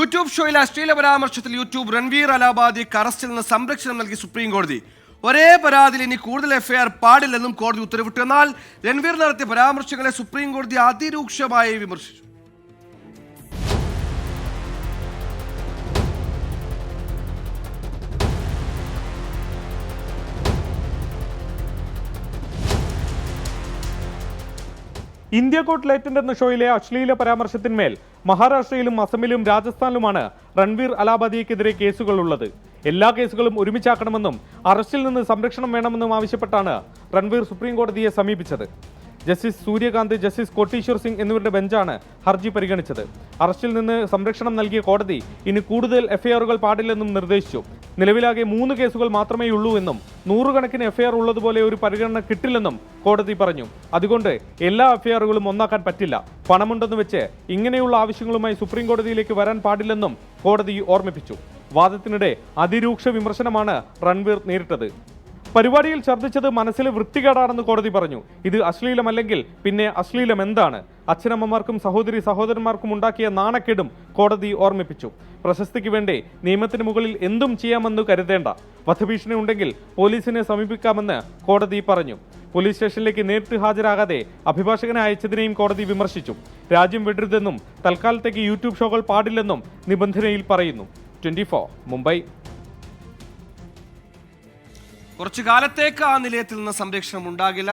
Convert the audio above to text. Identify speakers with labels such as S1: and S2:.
S1: YouTube ഷോയിൽ അശ്ലീല പരാമർശത്തിൽ രൺവീർ അലാബാദിക്ക് അറസ്റ്റിൽ നിന്ന് സംരക്ഷണം നൽകി സുപ്രീം കോടതി. ഒരേ പരാതിയിൽ ഇനി കൂടുതൽ എഫ്ഐആർ പാടില്ലെന്നും കോടതി ഉത്തരവിട്ടു. എന്നാൽ രൺവീർ നടത്തിയ പരാമർശങ്ങളെ സുപ്രീം കോടതി അതിരൂക്ഷമായി വിമർശിച്ചു.
S2: ഇന്ത്യ ഗോട്ട് ലേറ്റന്റ് എന്ന ഷോയിലെ അശ്ലീല പരാമർശത്തിന്മേൽ മഹാരാഷ്ട്രയിലും അസമിലും രാജസ്ഥാനിലുമാണ് റൺവീർ അലാബാദിക്കെതിരെ കേസുകൾ ഉള്ളത്. എല്ലാ കേസുകളും ഒരുമിച്ചാക്കണമെന്നും അറസ്റ്റിൽ നിന്ന് സംരക്ഷണം വേണമെന്നും ആവശ്യപ്പെട്ടാണ് റൺവീർ സുപ്രീം കോടതിയെ സമീപിച്ചത്. ജസ്റ്റിസ് സൂര്യകാന്ത്, ജസ്റ്റിസ് കോട്ടീശ്വർ സിംഗ് എന്നിവരുടെ ബെഞ്ചാണ് ഹർജി പരിഗണിച്ചത്. അറസ്റ്റിൽ നിന്ന് സംരക്ഷണം നൽകിയ കോടതി ഇനി കൂടുതൽ എഫ്ഐആറുകൾ പാടില്ലെന്നും നിർദ്ദേശിച്ചു. നിലവിലാകെ 3 കേസുകൾ മാത്രമേ ഉള്ളൂ എന്നും 100 കണക്കിന് എഫ്ഐആർ ഉള്ളതുപോലെ ഒരു പരിഗണന കിട്ടില്ലെന്നും കോടതി പറഞ്ഞു. അതുകൊണ്ട് എല്ലാ എഫ്ഐആറുകളും ഒന്നാക്കാൻ പറ്റില്ല. പണമുണ്ടെന്ന് വെച്ച് ഇങ്ങനെയുള്ള ആവശ്യങ്ങളുമായി സുപ്രീം കോടതിയിലേക്ക് വരാൻ പാടില്ലെന്നും കോടതി ഓർമ്മിപ്പിച്ചു. വാദത്തിനിടെ അതിരൂക്ഷ വിമർശനമാണ് റൺവീർ നേരിട്ടത്. പരിപാടിയിൽ ഛർദ്ദിച്ചത് മനസ്സിലെ വൃത്തികേടാണെന്ന് കോടതി പറഞ്ഞു. ഇത് അശ്ലീലമല്ലെങ്കിൽ പിന്നെ അശ്ലീലം എന്താണ്? അച്ഛനമ്മമാർക്കും സഹോദരന്മാർക്കും ഉണ്ടാക്കിയ നാണക്കേടും കോടതി ഓർമ്മിപ്പിച്ചു. പ്രശസ്തിക്ക് വേണ്ടി നിയമത്തിന് മുകളിൽ എന്തും ചെയ്യാമെന്ന് കരുതേണ്ട. വധഭീഷണി ഉണ്ടെങ്കിൽ പോലീസിനെ സമീപിക്കാമെന്ന് കോടതി പറഞ്ഞു. പോലീസ് സ്റ്റേഷനിലേക്ക് നേരിട്ട് ഹാജരാകാതെ അഭിഭാഷകനെ അയച്ചതിനെയും കോടതി വിമർശിച്ചു. രാജ്യം വിടരുതെന്നും തൽക്കാലത്തേക്ക് യൂട്യൂബ് ഷോകൾ പാടില്ലെന്നും നിബന്ധനയിൽ പറയുന്നു. 24 മുംബൈ.
S1: കുറച്ചു കാലത്തേക്ക് ആ നിലയത്തിൽ നിന്ന് സംരക്ഷണം ഉണ്ടാകില്ല.